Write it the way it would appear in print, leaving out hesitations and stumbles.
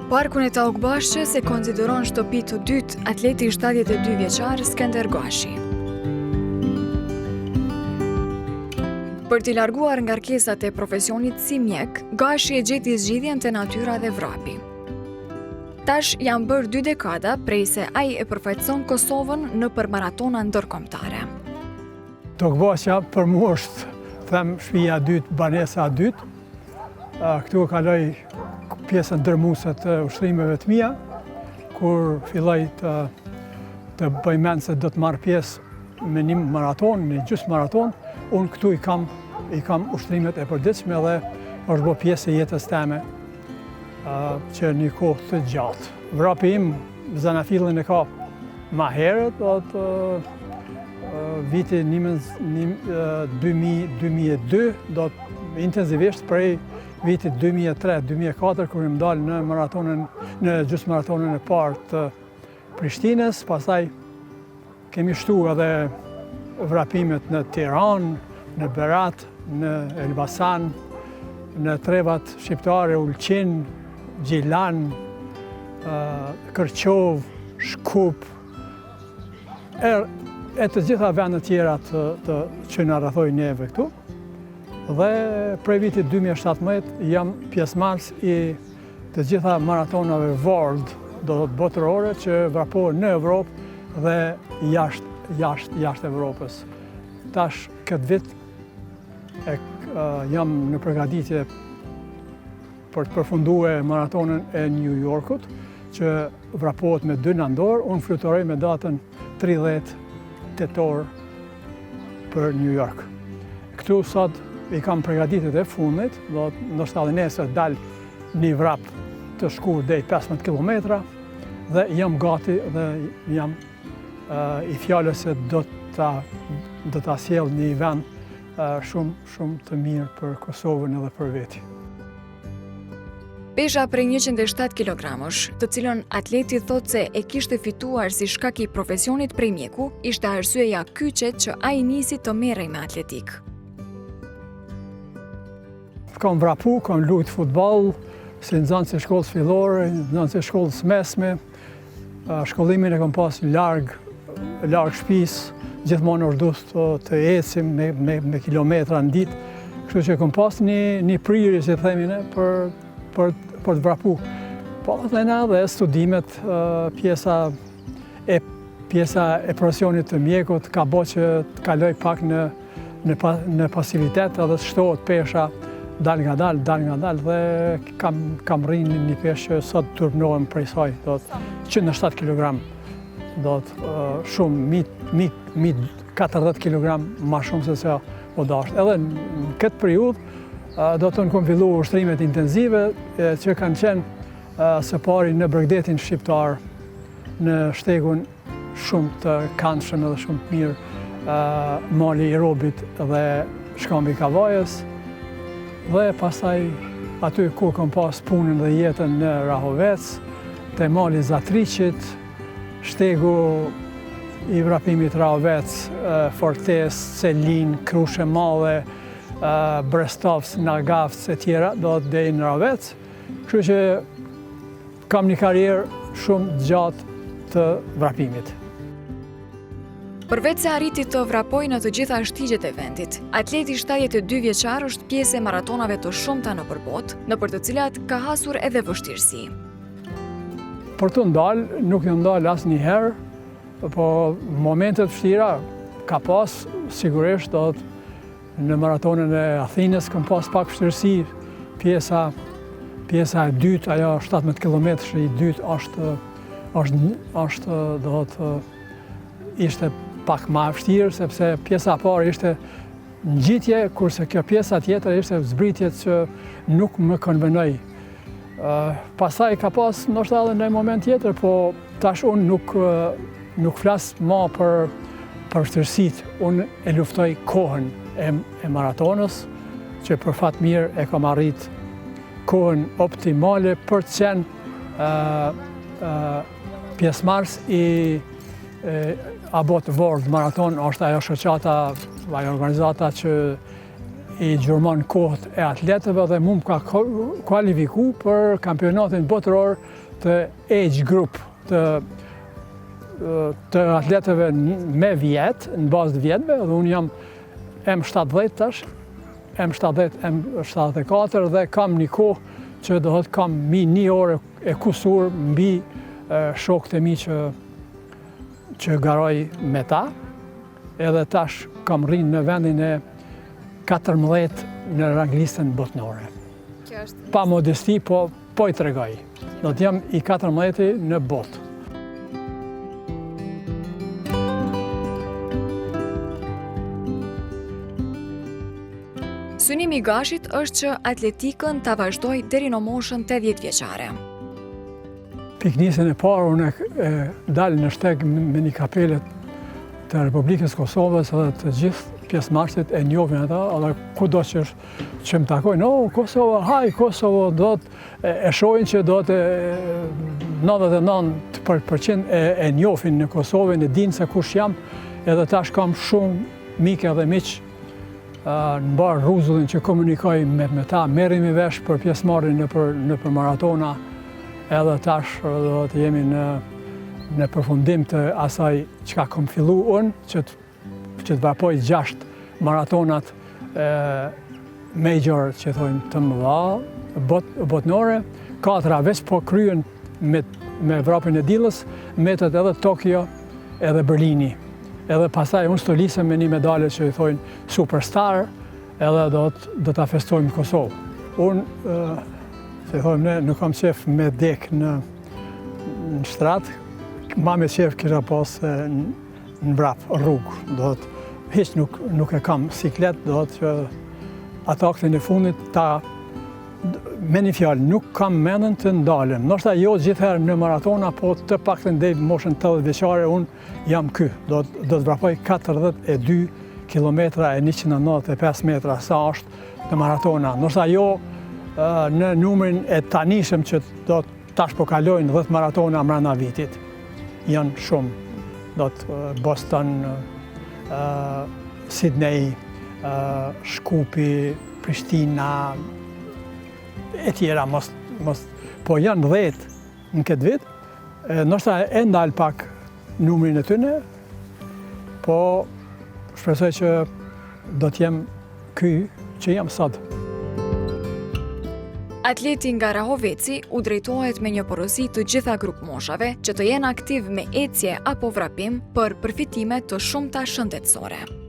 Parkun e Taukbashqës e konsideron shtëpi të dytë atleti 72 vjeçar Skender Gashi. Për t'i larguar ngarkesat e profesionit si mjek, Gashi e gjeti zgjidhjen te natyra dhe vrapi. Tash janë bërë 2 dekada prej se ai e përfaqëson Kosovën në maratona ndërkombëtare. Taukbashqa për mua është, them, shtëpia e dytë, banesa e dytë. Këtu kaloj pjesën dërmuese të ushtrimeve të mia, kur filloj të bëj mend se do të marr pjesë me një maraton, një gjysmë maraton, unë këtu i kam ushtrimet e përditshme dhe është bërë pjesë e jetës time që një kohë të gjatë. Vrapi im, zanafillin e ka ma herët, viti 2002, do të intensivisht prej vitit 2003-2004, kur më dalë në gjysmë maratonën e parë të Prishtinës, pastaj kemi shtu edhe vrapimet në Tiranë, në Berat, në Elbasan, në trevat shqiptare, Ulqin, Gjilan, Kërqov, Shkup, e të gjitha vendet tjera që në rrethojnë neve këtu. Dhe prej vitit 2017 jam pjesëmarrës i të gjitha maratonave world, do të botërore, që vrapohen në Evropë dhe jashtë Evropës. Tash këtë vit jam në përgatitje për të përfunduar maratonën e New Yorkut, që vrapohet me 2 nëndor, unë fluturoj me datën 30 tetor për New York. Këtu sot i kam përgatitjet e fundit, ndoshta edhe nesër dal një vrap të shkurtër deri 15 kilometra dhe jam gati dhe jam i fjalës se do ta sjell një vend shumë të mirë për Kosovën edhe për veti. Pesha prej 107 kilogramësh, të cilën atleti thot se e kishte fituar si shkak i profesionit prej mjeku, ishte arsyeja kyçe që ai nisi të merrej me atletik. Kam vrapu, kam luajtur futboll, si nxënës e shkollës fillore, nxënës e shkollës mesme. Shkollimin e kam pas larg shtëpisë, gjithmonë urdhës të ecim me kilometra në ditë. Kështu që kam pas një prirje, si themi ne, për të vrapu. Po edhe dhe studimet, pjesa e profesionit të mjekut ka bërë që të kaloj pak në pasivitet edhe të shtohet pesha dal nga dal dhe kam rrinë një peshë që sot turpnohem prej saj, 107 kg, shumë, mi 40 kg ma shumë se se o dashtë. Edhe në këtë periudhë do të kom fillu ushtrimet intenzive që kanë qenë së pari në Bregdetin shqiptar, në shtegun shumë të këndshëm edhe shumë të mirë, mali i Robit dhe shkambi Kavajës. Dhe pastaj aty ku kam pas punën dhe jetën në Rahovec, te mali Zatriqit, shtegu i vrapimit Rahovec, Fortes, Celin, Krushe Madhe, Brestovs, Nagavc e tjera, do të deri në Rahovec. Kështu që kam një karrierë shumë gjatë të vrapimit. Përveç se arriti të vrapoj në të gjitha shtigjet e vendit, atleti 72 vjeçar është pjesë e maratonave të shumta nëpër botë, nëpër të cilat ka hasur edhe vështirësi. Për të ndalë, nuk jam ndalë asnjëherë, po momentet vështira ka pas, sigurisht, në maratonën e Athinës kam pas pak vështirësi, pjesa e dytë, ajo 17 km i dytë ishte pak ma vështirë, sepse pjesa parë ishte ngjitje, kurse kjo pjesa tjetër ishte zbritjet që nuk më konvenoi. Pastaj ka pas ndoshta edhe në moment tjetër, po tash unë nuk flas më për vështirësitë, unë e luftoj kohën e maratonës, që për fat mirë e kam arrit kohën optimale për të qenë pjesëmarrës i Abot World Marathon, është ajo shoqata, ajo organizata që i gjurmon kohët e atletëve dhe mu më ka kualifiku për kampionatin botëror të age group të atletëve me vjetë, në bazë të vjetëve, dhe unë jam M70 tash, M70, M74 dhe kam një kohë që do të kam mi 1 orë e kusur mbi shokët e mi që garoj me ta, edhe tash kam rrinë në vendin e 14 në ranglistën botnore. Pa modesti, po i tregoj. Do të jam i 14 në botë. Synimi i Gashit është që atletikën ta vazhdoj deri në moshën 80 vjeçare. Piknisën e parë unë dalë në shteg me një kapelet të Republikës Kosovës edhe të gjithë pjesëmarrësit e njohin ata, edhe kudo që më takojnë, Kosova, haj, Kosovo, e shohin që do të 99% e njohin në Kosovën, e dinë se kush jam, edhe tash kam shumë mike dhe miq në barë Ruzullin që komunikoj me ta, merrim i vesh për pjesëmarrjen në për maratona, edhe tash do të jemi në përfundim të asaj që ka kom fillu unë, që të vapoj 6 maratonat major, që thojnë të mëdha, botnore, 4 veç po kryen me vrapin e diellës, metet edhe Tokyo edhe Berlini. Edhe pastaj unë stolisem me një medalje që i thojnë superstar, edhe do ta festojmë në Kosovë. Unë, se thojmë ne, nuk kam qef me dek në shtratë, ma me qef kisha pas në vrap, rrugë. Hiç nuk e kam siklet, do të që ata aktin e fundit me një fjalë, nuk kam mendën të ndalem. Ndoshta jo gjithherë në maratona, po të paktën deri në moshën 80 vjeçare unë jam ky. Do të vrapoj 42 kilometra e 195 metra sa është në maratona. Ndoshta jo në numrin e tanishëm që do tash po kalojnë 10 maratona brenda vitit. Janë shumë. Boston, Sydney, Shkupi, Prishtina, e tjera, po janë 10 në këtë vit. Ndoshta e ndal pak numrin e tyre, po shpresoj që do t'jem ky që jam sot. Atleti nga Rahoveci u drejtohet me një porosi të gjitha grup moshave që të jenë aktiv me ecje apo vrapim për përfitime të shumta shëndetësore.